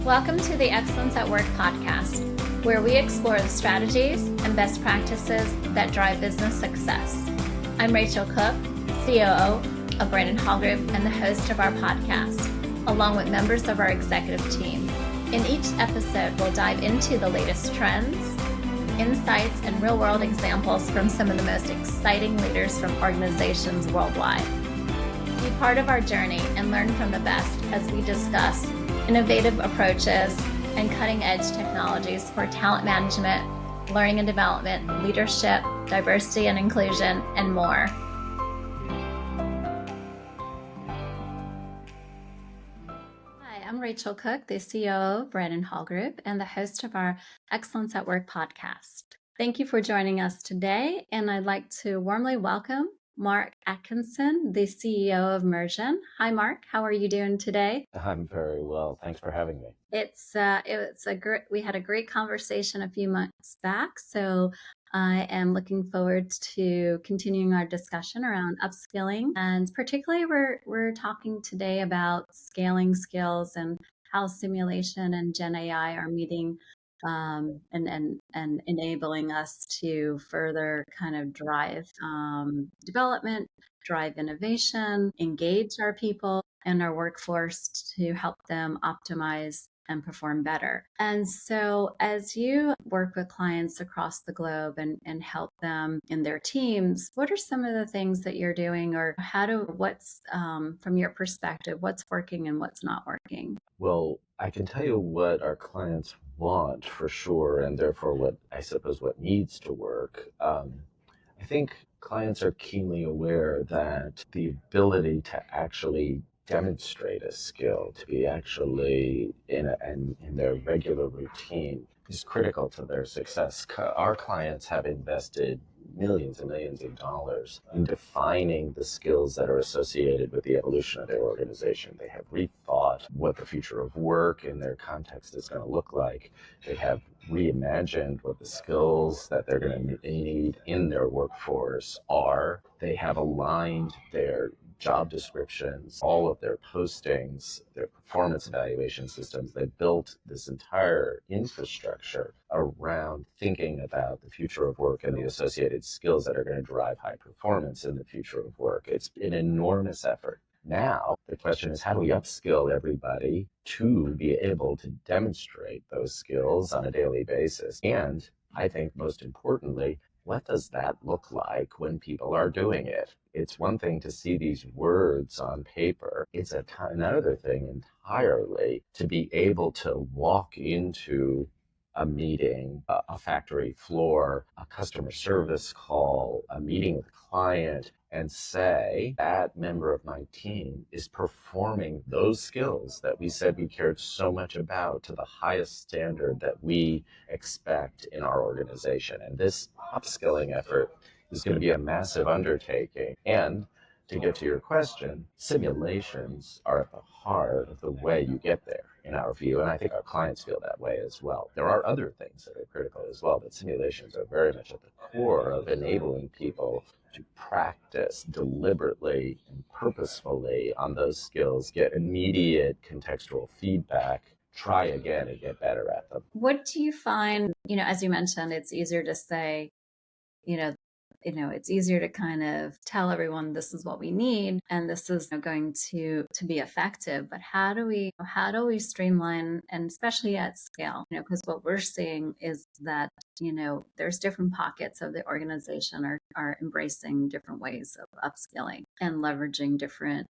Welcome to the Excellence at Work podcast, where we explore the strategies and best practices that drive business success. I'm Rachel Cooke, COO of Brandon Hall Group and the host of our podcast, along with members of our executive team. In each episode, we'll dive into the latest trends, insights, and real-world examples from some of the most exciting leaders from organizations worldwide. Be part of our journey and learn from the best as we discuss innovative approaches and cutting-edge technologies for talent management, learning and development, leadership, diversity and inclusion, and more. Hi, I'm Rachel Cooke, the CEO of Brandon Hall Group and the host of our Excellence at Work podcast. Thank you for joining us today, and I'd like to warmly welcome Mark Atkinson, the CEO of Mursion. Hi, Mark. How are you doing today? I'm very well. Thanks for having me. We had a great conversation a few months back, so I am looking forward to continuing our discussion around upskilling, and particularly we're talking today about scaling skills and how simulation and Gen AI are meeting and enabling us to further kind of drive development, drive innovation, engage our people and our workforce to help them optimize and perform better. And so as you work with clients across the globe and help them in their teams, what are some of the things that you're doing, or what's from your perspective, what's working and what's not working? Well, I can tell you what our clients want for sure, and therefore what needs to work. I think clients are keenly aware that the ability to actually demonstrate a skill, to be actually in their regular routine, is critical to their success. Our clients have invested millions and millions of dollars in defining the skills that are associated with the evolution of their organization. They have rethought what the future of work in their context is going to look like. They have reimagined what the skills that they're going to need in their workforce are. They have aligned their job descriptions, all of their postings, their performance evaluation systems. They built this entire infrastructure around thinking about the future of work and the associated skills that are going to drive high performance in the future of work. It's an enormous effort. Now, the question is, how do we upskill everybody to be able to demonstrate those skills on a daily basis? And I think most importantly, what does that look like when people are doing it? It's one thing to see these words on paper. It's another thing entirely to be able to walk into a meeting, a factory floor, a customer service call, a meeting with a client, and say that member of my team is performing those skills that we said we cared so much about to the highest standard that we expect in our organization. And this upskilling effort is going to be a massive undertaking. And to get to your question, simulations are at the heart of the way you get there, in our view, and I think our clients feel that way as well. There are other things that are critical as well, but simulations are very much at the core of enabling people to practice deliberately and purposefully on those skills, get immediate contextual feedback, try again and get better at them. What do you find, as you mentioned, it's easier to say, it's easier to kind of tell everyone this is what we need and this is going to be effective. But how do we streamline, and especially at scale? Because what we're seeing is that there's different pockets of the organization are embracing different ways of upskilling and leveraging different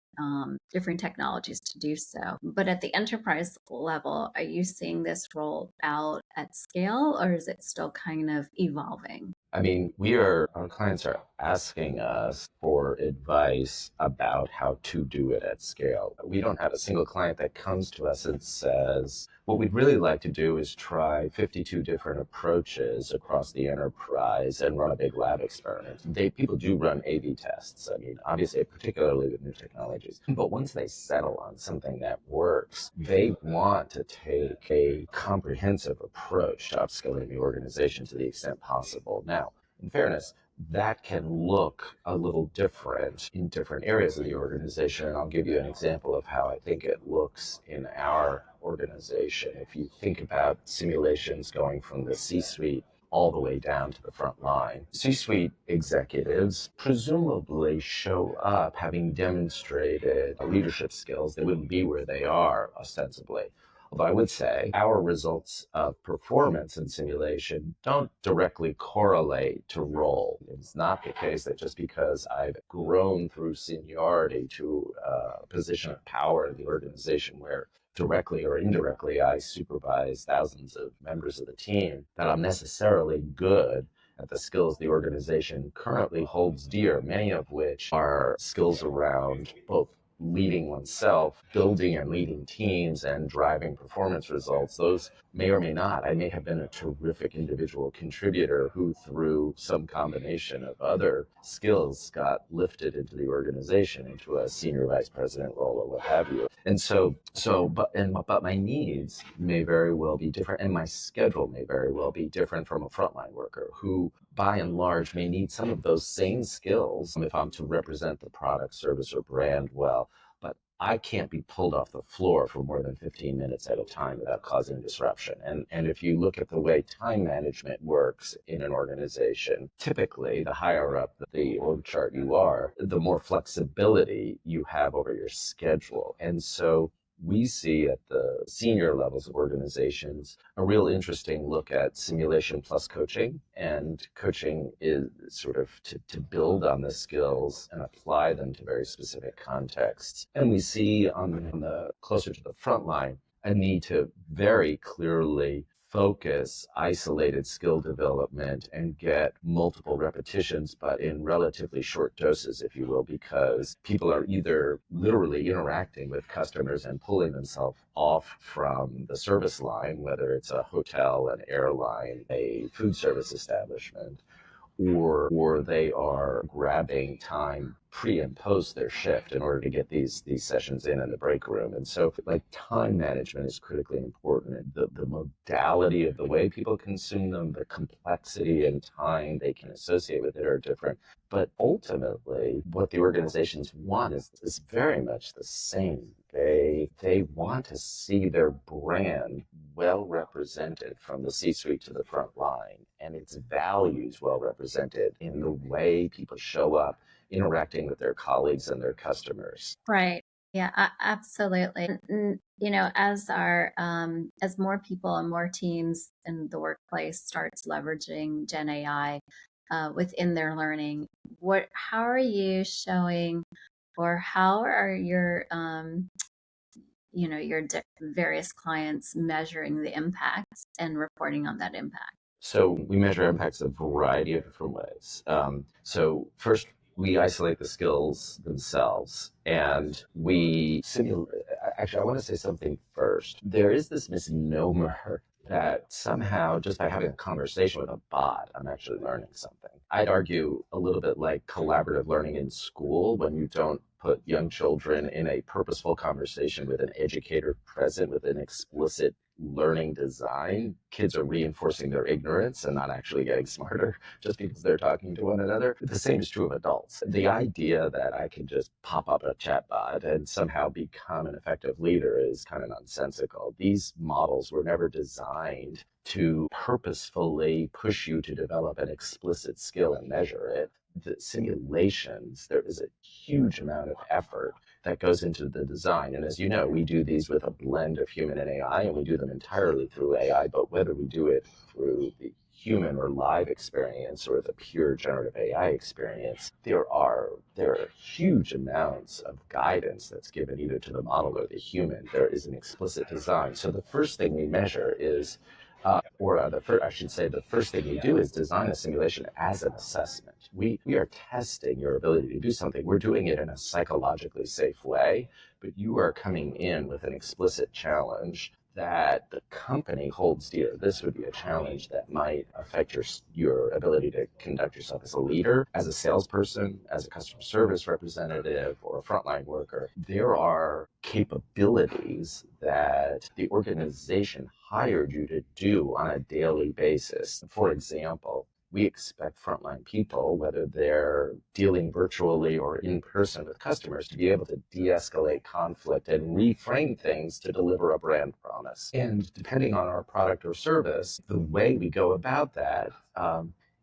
technologies to do so. But at the enterprise level, are you seeing this rolled out at scale, or is it still kind of evolving? I mean, our clients are asking us for advice about how to do it at scale. We don't have a single client that comes to us and says, what we'd really like to do is try 52 different approaches across the enterprise and run a big lab experiment. People do run A/B tests. I mean, obviously, particularly with new technologies. But once they settle on something that works, they want to take a comprehensive approach to upskilling the organization to the extent possible. Now, in fairness, that can look a little different in different areas of the organization. And I'll give you an example of how I think it looks in our organization. If you think about simulations going from the C-suite all the way down to the front line, C-suite executives presumably show up having demonstrated leadership skills. They wouldn't be where they are ostensibly. Although I would say our results of performance in simulation don't directly correlate to role. It's not the case that just because I've grown through seniority to a position of power in the organization where directly or indirectly I supervise thousands of members of the team, that I'm necessarily good at the skills the organization currently holds dear, many of which are skills around both leading oneself, building and leading teams, and driving performance results. Those may or may not. I may have been a terrific individual contributor who, through some combination of other skills, got lifted into the organization, into a senior vice president role or what have you. And but my needs may very well be different, and my schedule may very well be different from a frontline worker who, by and large, may need some of those same skills if I'm to represent the product, service, or brand well. But I can't be pulled off the floor for more than 15 minutes at a time without causing disruption. And if you look at the way time management works in an organization, typically the higher up the org chart you are, the more flexibility you have over your schedule. And so we see at the senior levels of organizations a real interesting look at simulation plus coaching. And coaching is sort of to build on the skills and apply them to very specific contexts. And we see on the closer to the front line a need to very clearly focus isolated skill development and get multiple repetitions, but in relatively short doses, if you will, because people are either literally interacting with customers and pulling themselves off from the service line, whether it's a hotel, an airline, a food service establishment, or they are grabbing time pre and post their shift in order to get these sessions in the break room. And so like time management is critically important. The modality of the way people consume them, the complexity and time they can associate with it are different. But ultimately, what the organizations want is very much the same. They want to see their brand well represented from the C-suite to the front line, and its values well represented in the way people show up interacting with their colleagues and their customers. Right. Yeah, absolutely. As more people and more teams in the workplace starts leveraging Gen AI within their learning, how are you showing, or how are your various clients measuring the impacts and reporting on that impact? So we measure impacts a variety of different ways. So first, we isolate the skills themselves, and we simulate. Actually, I want to say something first. There is this misnomer that somehow just by having a conversation with a bot, I'm actually learning something. I'd argue a little bit like collaborative learning in school when you don't put young children in a purposeful conversation with an educator present with an explicit learning design. Kids are reinforcing their ignorance and not actually getting smarter just because they're talking to one another. The same is true of adults. The idea that I can just pop up a chatbot and somehow become an effective leader is kind of nonsensical. These models were never designed to purposefully push you to develop an explicit skill and measure it. The simulations, there is a huge amount of effort that goes into the design. And as you know, we do these with a blend of human and AI, and we do them entirely through AI. But whether we do it through the human or live experience or the pure generative AI experience, there are huge amounts of guidance that's given either to the model or the human. There is an explicit design. So the first thing we measure is the first thing we do is design a simulation as an assessment. We are testing your ability to do something. We're doing it in a psychologically safe way, but you are coming in with an explicit challenge that the company holds dear. This would be a challenge that might affect your ability to conduct yourself as a leader, as a salesperson, as a customer service representative, or a frontline worker. There are capabilities that the organization hired you to do on a daily basis. For example, we expect frontline people, whether they're dealing virtually or in person with customers, to be able to de-escalate conflict and reframe things to deliver a brand promise. And depending on our product or service, the way we go about that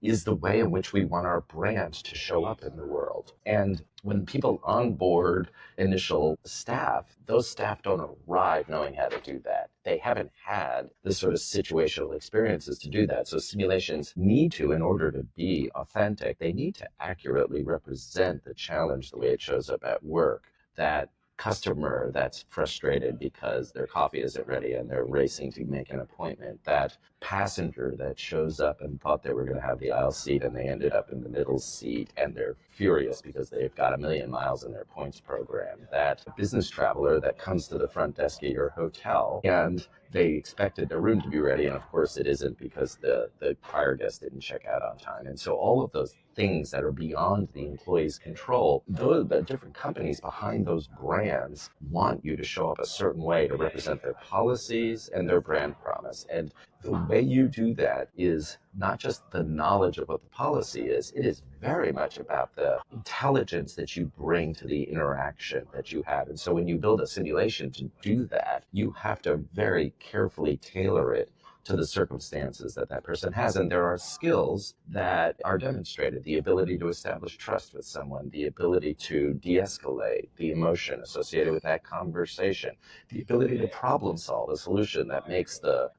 is the way in which we want our brand to show up in the world. And when people onboard initial staff, those staff don't arrive knowing how to do that. They haven't had the sort of situational experiences to do that. So simulations need to, in order to be authentic, they need to accurately represent the challenge the way it shows up at work. That customer that's frustrated because their coffee isn't ready and they're racing to make an appointment, that passenger that shows up and thought they were going to have the aisle seat and they ended up in the middle seat and they're furious because they've got 1,000,000 miles in their points program, that business traveler that comes to the front desk at your hotel and they expected their room to be ready, and of course it isn't because the prior guest didn't check out on time. And so all of those things that are beyond the employee's control, the different companies behind those brands want you to show up a certain way to represent their policies and their brand promise. And the way you do that is not just the knowledge of what the policy is, it is very much about the intelligence that you bring to the interaction that you have. And so when you build a simulation to do that, you have to very carefully tailor it to the circumstances that that person has. And there are skills that are demonstrated: the ability to establish trust with someone, the ability to de-escalate the emotion associated with that conversation, the ability to problem solve a solution that makes the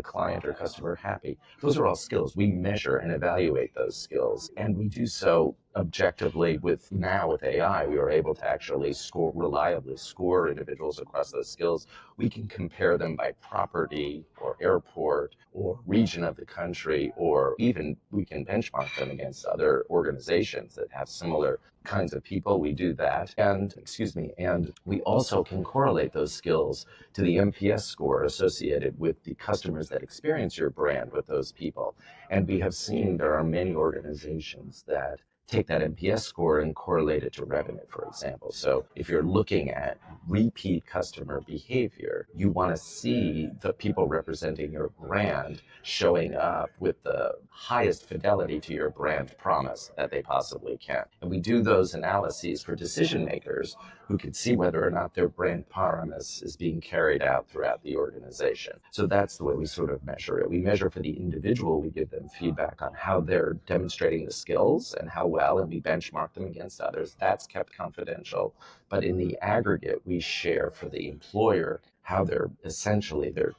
client or customer happy. Those are all skills. We measure and evaluate those skills, and we do so objectively. With AI, we are able to actually reliably score individuals across those skills. We can compare them by property or airport or region of the country, or even we can benchmark them against other organizations that have similar kinds of people. We do that. And we also can correlate those skills to the NPS score associated with the customers that experience your brand with those people. And we have seen there are many organizations that take that NPS score and correlate it to revenue, for example. So if you're looking at repeat customer behavior, you want to see the people representing your brand showing up with the highest fidelity to your brand promise that they possibly can. And we do those analyses for decision makers who can see whether or not their brand promise is being carried out throughout the organization. So that's the way we sort of measure it. We measure for the individual, we give them feedback on how they're demonstrating the skills and how well, and we benchmark them against others. That's kept confidential. But in the aggregate, we share for the employer how their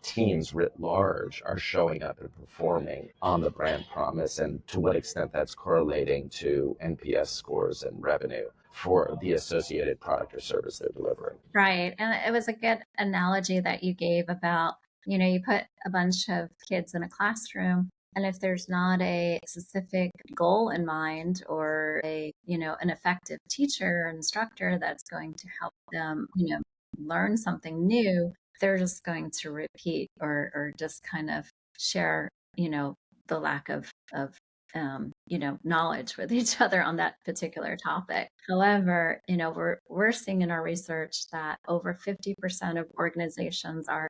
teams writ large are showing up and performing on the brand promise, and to what extent that's correlating to NPS scores and revenue for the associated product or service they're delivering. Right. And it was a good analogy that you gave about, you put a bunch of kids in a classroom, and if there's not a specific goal in mind, or an effective teacher or instructor that's going to help them, learn something new, they're just going to repeat or just kind of share, the lack of knowledge with each other on that particular topic. However, we're seeing in our research that over 50% of organizations are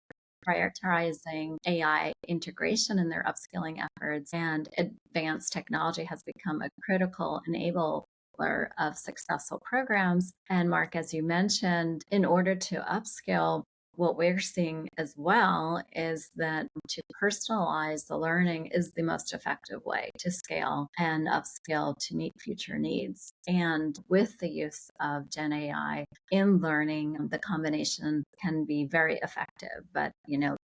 prioritizing AI integration in their upskilling efforts, and advanced technology has become a critical enabler of successful programs. And Mark, as you mentioned, in order to upskill, what we're seeing as well is that to personalize the learning is the most effective way to scale and upskill to meet future needs. And with the use of Gen AI in learning, the combination can be very effective. But,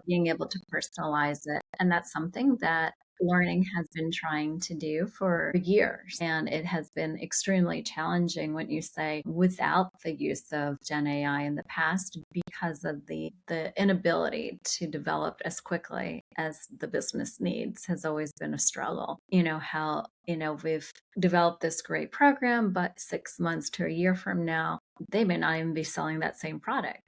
being able to personalize it, and that's something that learning has been trying to do for years. And it has been extremely challenging when you say without the use of Gen AI in the past, because of the inability to develop as quickly as the business needs has always been a struggle. How we've developed this great program, but 6 months to a year from now, they may not even be selling that same product.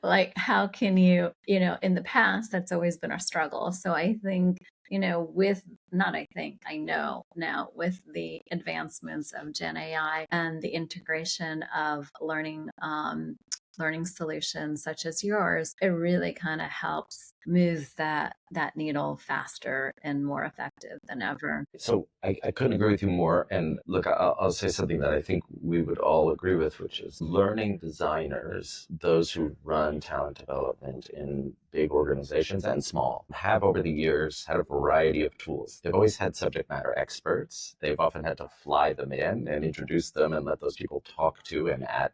Like, how can you, in the past, that's always been a struggle. So I think, I know now, with the advancements of Gen AI and the integration of learning solutions such as yours, it really kind of helps move that that needle faster and more effective than ever. So I couldn't agree with you more. And look, I'll say something that I think we would all agree with, which is learning designers, those who run talent development in big organizations and small, have over the years had a variety of tools. They've always had subject matter experts. They've often had to fly them in and introduce them and let those people talk to and at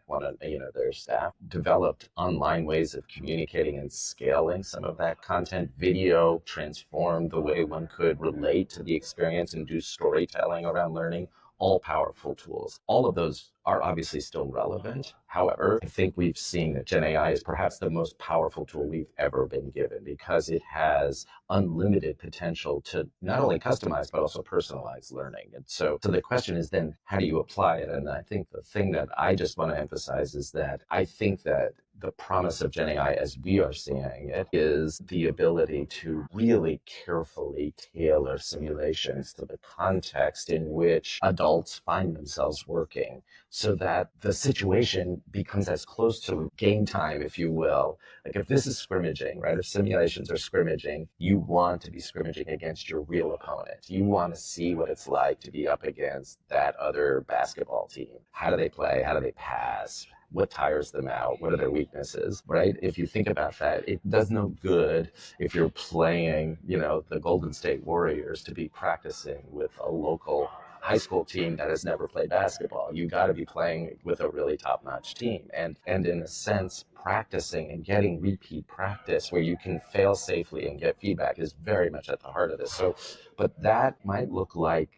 their staff. Developed online ways of communicating and scaling some of that content. Video transformed the way one could relate to the experience and do storytelling around learning. All powerful tools. All of those are obviously still relevant. However, I think we've seen that Gen AI is perhaps the most powerful tool we've ever been given because it has unlimited potential to not only customize but also personalize learning. And so the question is then, how do you apply it? And I think the thing that I just want to emphasize is that I think that the promise of Gen AI as we are seeing it is the ability to really carefully tailor simulations to the context in which adults find themselves working so that the situation becomes as close to game time, if you will. Like if this is scrimmaging, right, if simulations are scrimmaging, you want to be scrimmaging against your real opponent. You want to see what it's like to be up against that other basketball team. How do they play? How do they pass? What tires them out? What are their weaknesses, right? If you think about that, it does no good if you're playing, the Golden State Warriors to be practicing with a local high school team that has never played basketball. You got to be playing with a really top-notch team. And in a sense, practicing and getting repeat practice where you can fail safely and get feedback is very much at the heart of this. So, but that might look like,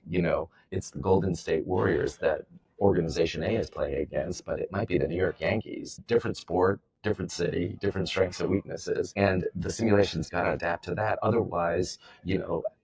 it's the Golden State Warriors that organization A is playing against, but it might be the New York Yankees. Different sport, different city, different strengths and weaknesses. And the simulation's got to adapt to that. Otherwise,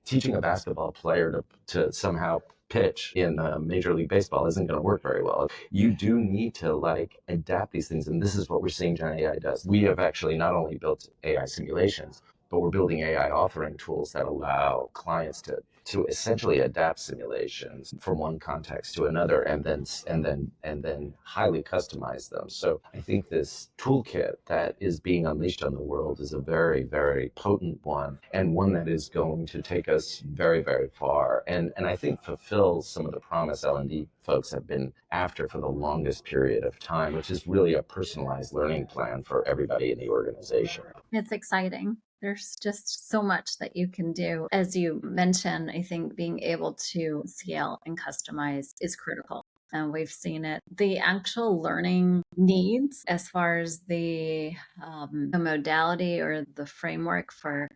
teaching a basketball player to somehow pitch in Major League Baseball isn't going to work very well. You do need to adapt these things. And this is what we're seeing Gen AI does. We have actually not only built AI simulations, but we're building AI authoring tools that allow clients to essentially adapt simulations from one context to another and then highly customize them. So I think this toolkit that is being unleashed on the world is a very, very potent one and one that is going to take us very, very far and I think fulfills some of the promise L&D folks have been after for the longest period of time, which is really a personalized learning plan for everybody in the organization. It's exciting. There's just so much that you can do. As you mentioned, I think being able to scale and customize is critical. And we've seen it. The actual learning needs, as far as the modality or the framework for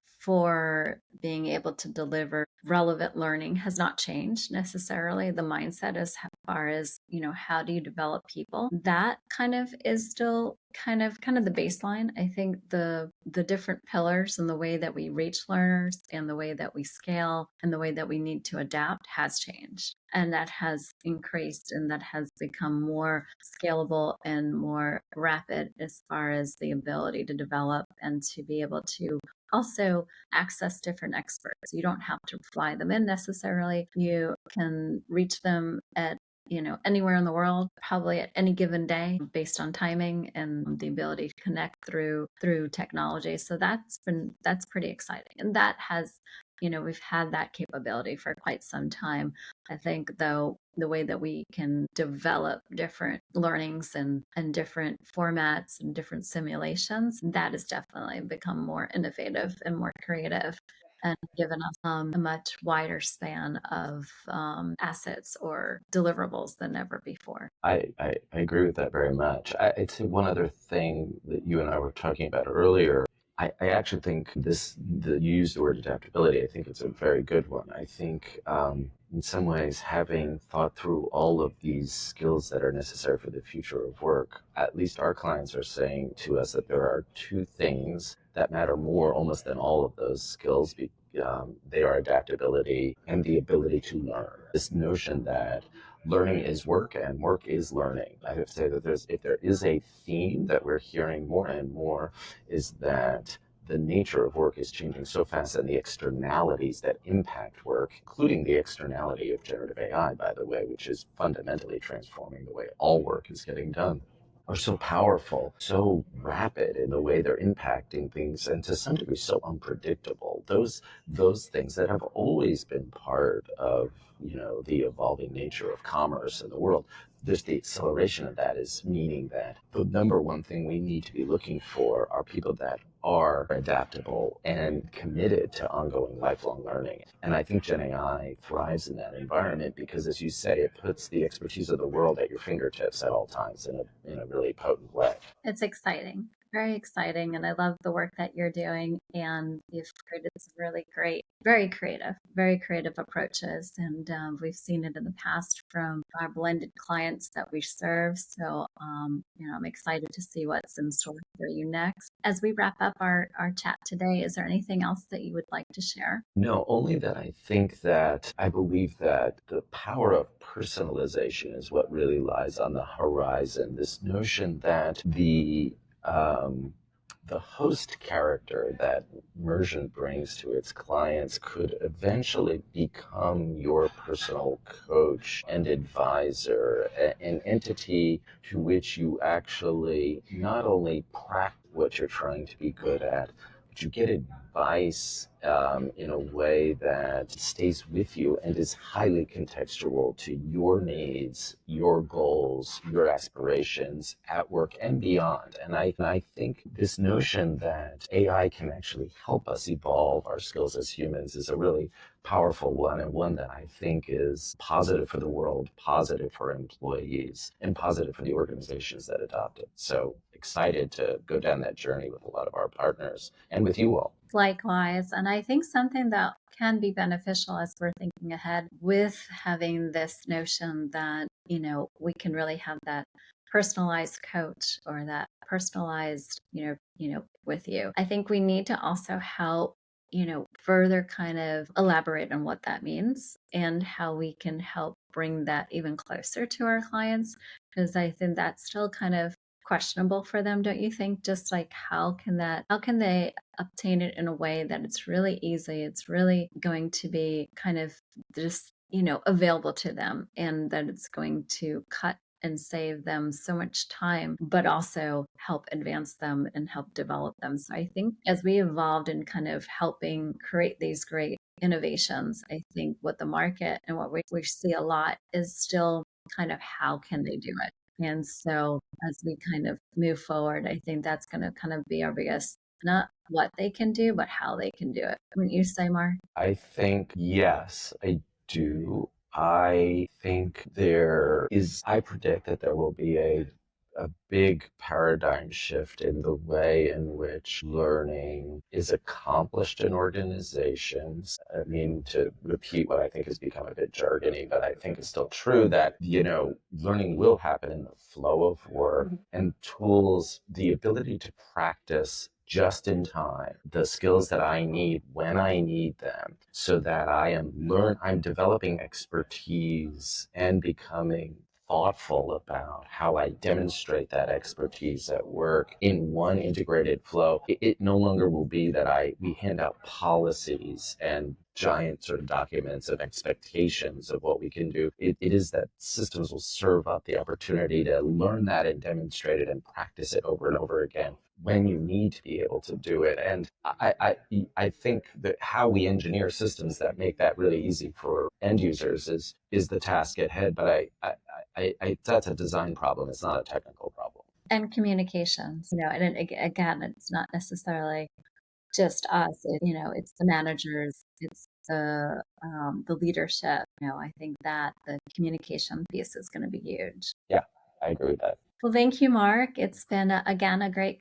being able to deliver relevant learning, has not changed necessarily. The mindset as far as how do you develop people, that kind of is still kind of the baseline. I think the different pillars and the way that we reach learners and the way that we scale and the way that we need to adapt has changed. And that has increased and that has become more scalable and more rapid as far as the ability to develop and to be able to also access different experts. You don't have to fly them in necessarily. You can reach them at anywhere in the world, probably at any given day, based on timing and the ability to connect through technology. So that's pretty exciting. And that has, we've had that capability for quite some time. I think, though, the way that we can develop different learnings and different formats and different simulations, that has definitely become more innovative and more creative and given us a much wider span of assets or deliverables than ever before. I agree with that very much. I'd say one other thing that you and I were talking about earlier. I actually think you used the word adaptability. I think it's a very good one. I think in some ways, having thought through all of these skills that are necessary for the future of work, at least our clients are saying to us that there are two things that matter more almost than all of those skills. They are adaptability and the ability to learn. This notion that learning is work and work is learning. I have to say that if there is a theme that we're hearing more and more, is that the nature of work is changing so fast and the externalities that impact work, including the externality of generative AI, by the way, which is fundamentally transforming the way all work is getting done. are so powerful, so rapid in the way they're impacting things, and to some degree so unpredictable. Those things that have always been part of the evolving nature of commerce in the world. There's the acceleration of that is meaning that the number one thing we need to be looking for are people that are adaptable and committed to ongoing lifelong learning. And I think Gen AI thrives in that environment because, as you say, it puts the expertise of the world at your fingertips at all times in a really potent way. It's exciting, very exciting. And I love the work that you're doing. And you've created some really great, very creative approaches. And we've seen it in the past from our blended clients that we serve. So, I'm excited to see what's in store for you next. As we wrap up our chat today, is there anything else that you would like to share? No, only that I believe that the power of personalization is what really lies on the horizon. This notion that the host character that Mursion brings to its clients could eventually become your personal coach and advisor, an entity to which you actually not only practice what you're trying to be good at, but you get advice in a way that stays with you and is highly contextual to your needs, your goals, your aspirations at work and beyond. And I think this notion that AI can actually help us evolve our skills as humans is a really powerful one, and one that I think is positive for the world, positive for employees, and positive for the organizations that adopt it. So excited to go down that journey with a lot of our partners and with you all. Likewise. And I think something that can be beneficial as we're thinking ahead with having this notion that, we can really have that personalized coach or that personalized, with you. I think we need to also help, further kind of elaborate on what that means and how we can help bring that even closer to our clients. Because I think that's still kind of questionable for them, don't you think? Just like how can they obtain it in a way that it's really easy, it's really going to be kind of just, available to them, and that it's going to cut and save them so much time, but also help advance them and help develop them. So I think as we evolved in kind of helping create these great innovations, I think what the market and what we see a lot is still kind of how can they do it? And so as we kind of move forward, I think that's going to kind of be our biggest, not what they can do, but how they can do it. Wouldn't you say, Mark? I think, yes, I do. I think I predict that there will be a big paradigm shift in the way in which learning is accomplished in organizations. I mean, to repeat what I think has become a bit jargony, but I think it's still true that, learning will happen in the flow of work, and tools, the ability to practice just in time, the skills that I need when I need them, so that I'm developing expertise and becoming thoughtful about how I demonstrate that expertise at work in one integrated flow. It no longer will be that we hand out policies and giant sort of documents of expectations of what we can do. It is that systems will serve up the opportunity to learn that and demonstrate it and practice it over and over again when you need to be able to do it. And I think that how we engineer systems that make that really easy for end users is the task ahead. But that's a design problem. It's not a technical problem. And communications, and again, it's not necessarily just us. It's the managers, it's the leadership. I think that the communication piece is going to be huge. Yeah, I agree with that. Well, thank you, Mark. It's been again a great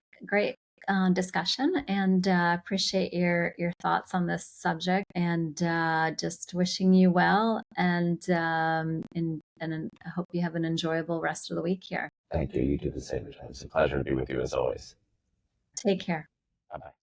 discussion, and appreciate your thoughts on this subject. And just wishing you well, and I hope you have an enjoyable rest of the week here. Thank you. You do the same. It's a pleasure to be with you as always. Take care. Bye bye.